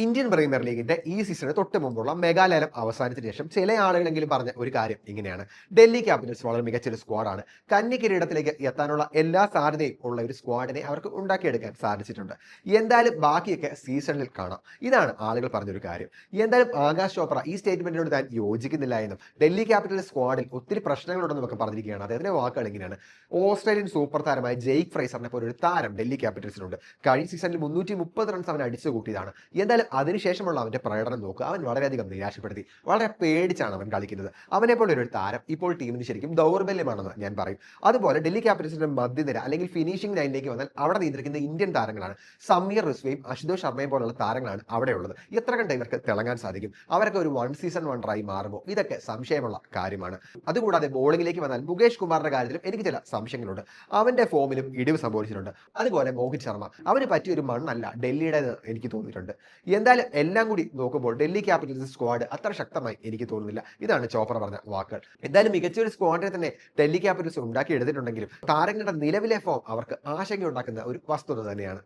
Indian premier ലീഗിന്റെ ഈ സീസണിന് തൊട്ട് മുമ്പുള്ള മെഗാലേലം അവസാനത്തിന് ശേഷം ചില ആളുകളെങ്കിലും പറഞ്ഞ ഒരു കാര്യം ഇങ്ങനെയാണ്: ഡൽഹി ക്യാപിറ്റൽസ് വളരെ മികച്ചൊരു സ്ക്വാഡാണ്, കന്നി കിരീടത്തിലേക്ക് എത്താനുള്ള എല്ലാ സാധ്യതയും ഉള്ള ഒരു സ്ക്വാഡിനെ അവർക്ക് ഉണ്ടാക്കിയെടുക്കാൻ സാധിച്ചിട്ടുണ്ട്. എന്തായാലും ബാക്കിയൊക്കെ സീസണിൽ കാണാം. ഇതാണ് ആളുകൾ പറഞ്ഞൊരു കാര്യം. എന്തായാലും ആകാശ് ചോപ്ര ഈ സ്റ്റേറ്റ്മെന്റിനോട് താൻ യോജിക്കുന്നില്ല എന്നും ഡൽഹി ക്യാപിറ്റൽസ് സ്ക്വാഡിൽ ഒത്തിരി പ്രശ്നങ്ങളുണ്ടെന്നും ഒക്കെ പറഞ്ഞിരിക്കുകയാണ്. അദ്ദേഹത്തിന്റെ വാക്കുകൾ ഇങ്ങനെയാണ്: ഓസ്ട്രേലിയൻ സൂപ്പർ താരമായ ജെയ്ക്ക് ഫ്രൈസറിനെ പോലെ ഒരു താരം ഡൽഹി ക്യാപിറ്റൽസിനുണ്ട്. കഴിഞ്ഞ സീസണിൽ 330 റൺസ് അവൻ അടിച്ചു കൂട്ടിയതാണ്. എന്തായാലും അതിനുശേഷമുള്ള അവന്റെ പ്രകടനം നോക്കുക, അവൻ വളരെയധികം നിരാശപ്പെടുത്തി. വളരെ പേടിച്ചാണ് അവൻ കളിക്കുന്നത്. അവനെ പോലെ ഒരു താരം ഇപ്പോൾ ടീമിന് ശരിക്കും ദൗർബല്യമാണെന്ന് ഞാൻ പറയും. അതുപോലെ ഡൽഹി ക്യാപിറ്റൽസിന്റെ മധ്യനിര അല്ലെങ്കിൽ ഫിനിഷിംഗ് ലൈനിലേക്ക് വന്നാൽ അവിടെ നിയന്ത്രിക്കുന്ന ഇന്ത്യൻ താരങ്ങളാണ്. സമീർ റിസ്വയും അശുതോഷ് ശർമ്മയും പോലുള്ള താരങ്ങളാണ് അവിടെയുള്ളത്. എത്ര കണ്ട് ഇവർക്ക് തിളങ്ങാൻ സാധിക്കും? അവരൊക്കെ ഒരു വൺ സീസൺ വണ്ടറായി മാറുമോ? ഇതൊക്കെ സംശയമുള്ള കാര്യമാണ്. അതുകൂടാതെ ബോളിംഗിലേക്ക് വന്നാൽ മുകേഷ് കുമാറിന്റെ കാര്യത്തിലും എനിക്ക് ചില സംശയങ്ങളുണ്ട്. അവന്റെ ഫോമിലും ഇടിവ് സംഭവിച്ചിട്ടുണ്ട്. അതുപോലെ മോഹിത് ശർമ്മ, അവന് പറ്റിയ ഒരു മണ്ണല്ല ഡൽഹിയുടേത് എനിക്ക് തോന്നിയിട്ടുണ്ട്. എന്തായാലും എല്ലാം കൂടി നോക്കുമ്പോൾ ഡൽഹി ക്യാപിറ്റൽസ് സ്ക്വാഡ് അത്ര ശക്തമായി എനിക്ക് തോന്നുന്നില്ല. ഇതാണ് ചോപ്ര പറഞ്ഞ വാക്കുകൾ. എന്തായാലും മികച്ചൊരു സ്ക്വാഡിനെ തന്നെ ഡൽഹി ക്യാപിറ്റൽസ് ഉണ്ടാക്കി എടുത്തിട്ടുണ്ടെങ്കിലും താരങ്ങളുടെ നിലവിലെ ഫോം അവർക്ക് ആശങ്കയുണ്ടാക്കുന്ന ഒരു വസ്തുത തന്നെയാണ്.